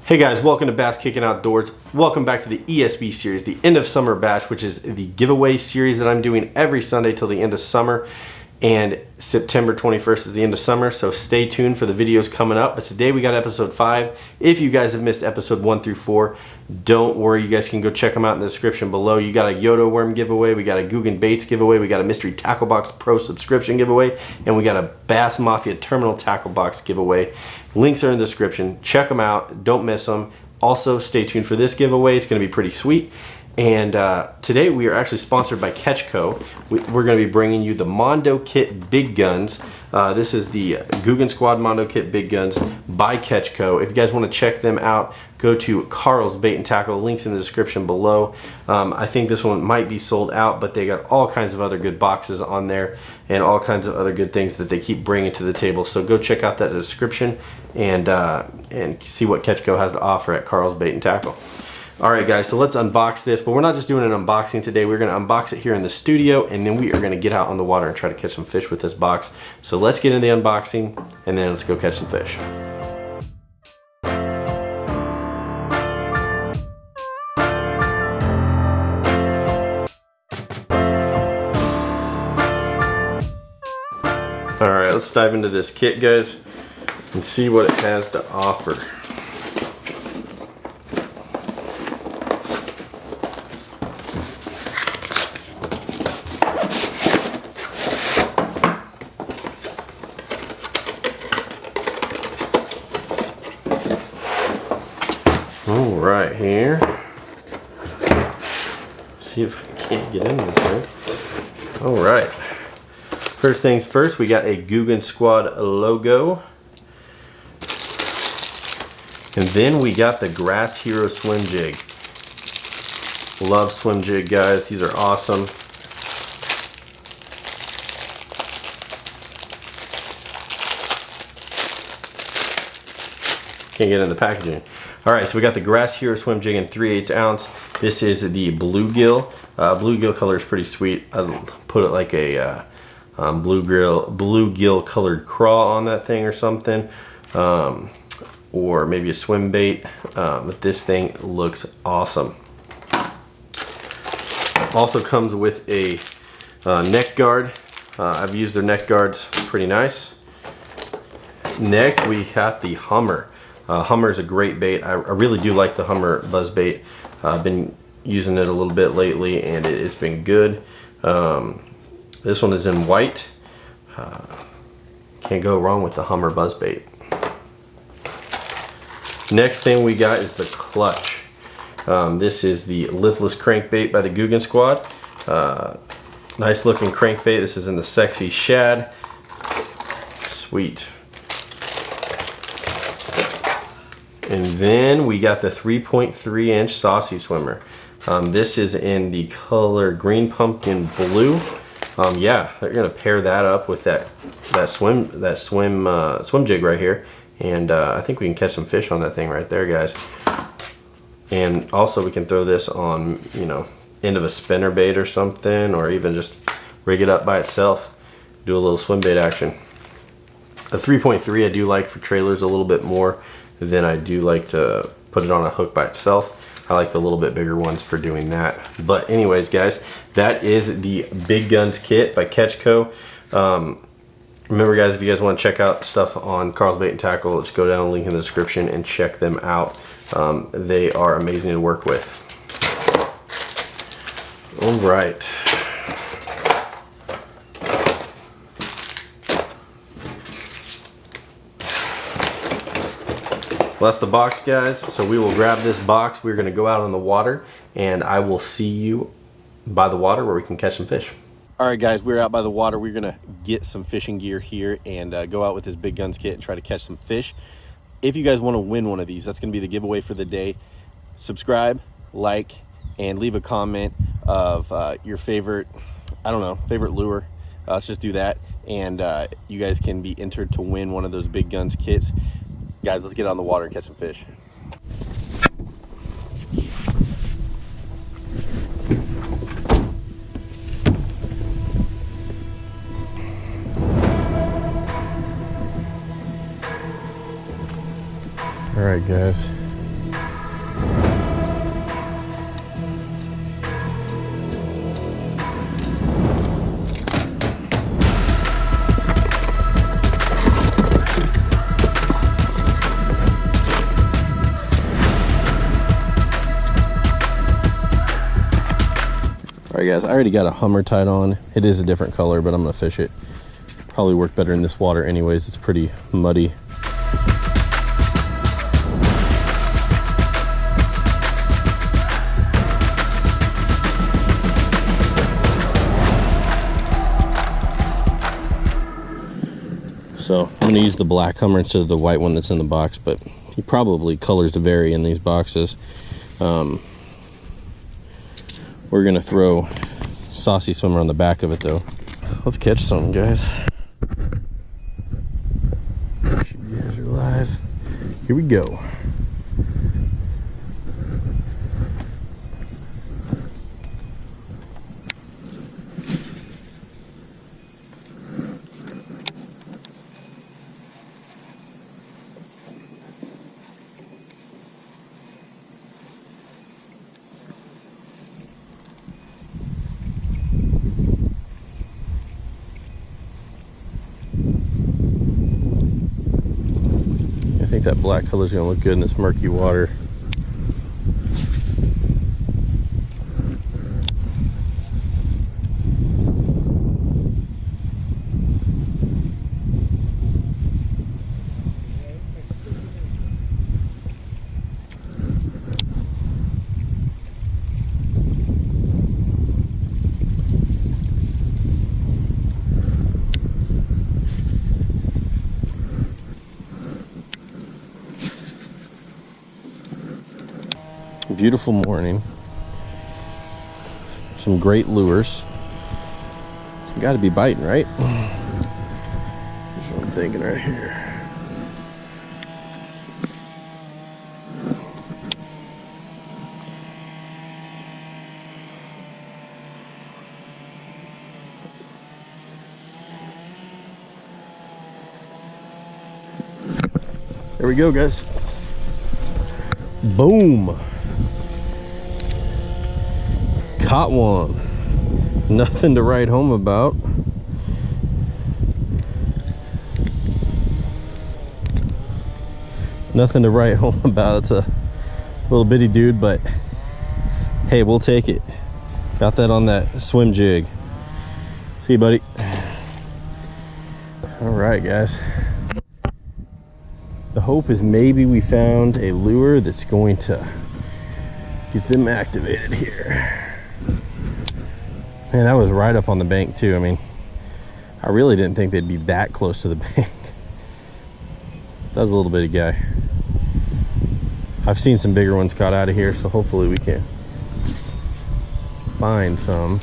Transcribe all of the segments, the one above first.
Hey guys, welcome to Bass Kicking Outdoors. Welcome back to the ESB series, the end of summer bash, which is the giveaway series that I'm doing every Sunday till the end of summer. And September 21st is the end of summer, so stay tuned for the videos coming up. But today we got episode 5. If you guys have missed episode 1 through 4, don't worry, you guys can go check them out in the description below. You got a Yoto worm giveaway, we got a Googan baits giveaway, we got a mystery tackle box pro subscription giveaway, and we got a Bass Mafia terminal tackle box giveaway. Links are in the description. Check them out. Don't miss them. Also, stay tuned for this giveaway. It's going to be pretty sweet. And today we are actually sponsored by Catchco. We're going to be bringing you the Mondo Kit Bigguns. This is the Googan Squad Mondo Kit Bigguns by Catchco. If you guys want to check them out, go to Carl's Bait and Tackle. Links in the description below. I think this one might be sold out, but they got all kinds of other good boxes on there and all kinds of other good things that they keep bringing to the table. So go check out that description and see what Catchco has to offer at Carl's Bait and Tackle. Alright guys, so let's unbox this, but we're not just doing an unboxing today. We're going to unbox it here in the studio, and then we are going to get out on the water and try to catch some fish with this box. So let's get into the unboxing, and then let's go catch some fish. Alright, let's dive into this kit, guys, and see what it has to offer. All right, here. See if I can't get into this thing. All right. First things first, we got a Googan Squad logo. And then we got the Grass Hero swim jig. Love swim jig, guys. These are awesome. Can't get in the packaging. Alright, so we got the Grass Hero swim jig in 3/8 ounce. This is the bluegill. Bluegill color is pretty sweet. I'll put it like a bluegill colored craw on that thing or something. Or maybe a swim bait. But this thing looks awesome. Also comes with a neck guard. I've used their neck guards, pretty nice. Next we got the Hummer. Hummer is a great bait. I really do like the Hummer buzz bait. I've been using it a little bit lately and it has been good. This one is in white. Can't go wrong with the Hummer buzz bait. Next thing we got is the clutch. This is the liftless crankbait by the Googan Squad. Nice looking crankbait. This is in the Sexy Shad. Sweet. And then we got the 3.3 inch Saucy Swimmer. This is in the color Green Pumpkin Blue. Yeah, they're gonna pair that up with that swim jig right here, and I think we can catch some fish on that thing right there, guys. And also we can throw this on, you know, end of a spinner bait or something, or even just rig it up by itself, do a little swim bait action. A 3.3 I do like for trailers a little bit more than I do like to put it on a hook by itself. I like the little bit bigger ones for doing that. But anyways, guys, that is the Bigguns kit by Catchco. Remember, guys, if you guys want to check out stuff on Carl's Bait and Tackle, just go down, link in the description, and check them out. They are amazing to work with. All right. Well, that's the box, guys. So we will grab this box. We're going to go out on the water, and I will see you by the water where we can catch some fish. All right, guys, we're out by the water. We're going to get some fishing gear here and go out with this Bigguns kit and try to catch some fish. If you guys want to win one of these, that's going to be the giveaway for the day. Subscribe, like, and leave a comment of your favorite, I don't know, favorite lure. Let's just do that, and you guys can be entered to win one of those Bigguns kits. Guys, let's get on the water and catch some fish. All right, guys, Alright guys, I already got a Hummer tied on. It is a different color, but I'm gonna fish it. Probably work better in this water anyways. It's pretty muddy. So I'm going to use the black Hummer instead of the white one that's in the box, but he probably colors to vary in these boxes. We're going to throw Saucy Swimmer on the back of it though. Let's catch something, guys. Make sure you guys are live. Here we go. I think that black color is going to look good in this murky water. Beautiful morning. Some great lures. Got to be biting, right? That's what I'm thinking right here. There we go, guys. Boom. Caught one. Nothing to write home about. Nothing to write home about. It's a little bitty dude, but hey, we'll take it. Got that on that swim jig. See you, buddy. All right, guys. The hope is maybe we found a lure that's going to get them activated here. Man, that was right up on the bank too. I mean, I really didn't think they'd be that close to the bank. That was a little bitty guy. I've seen some bigger ones caught out of here, so hopefully we can find some.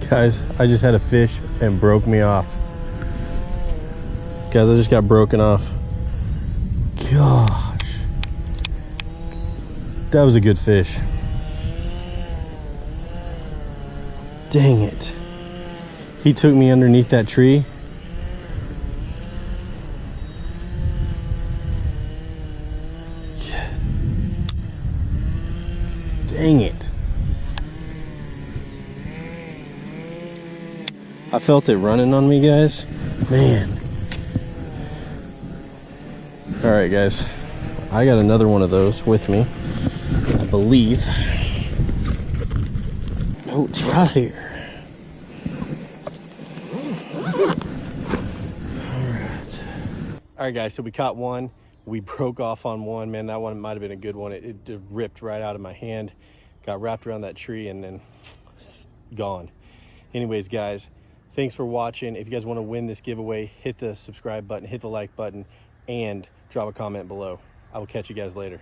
Guys, I just had a fish and broke me off. Guys, I just got broken off. Gosh. That was a good fish. Dang it. He took me underneath that tree. Dang it. I felt it running on me, guys. Man. All right, guys. I got another one of those with me, I believe. Oh, it's right here. All right, guys. So we caught one. We broke off on one. Man, that one might have been a good one. It ripped right out of my hand. Got wrapped around that tree and then gone. Anyways, guys. Thanks for watching. If you guys want to win this giveaway, hit the subscribe button, hit the like button, and drop a comment below. I will catch you guys later.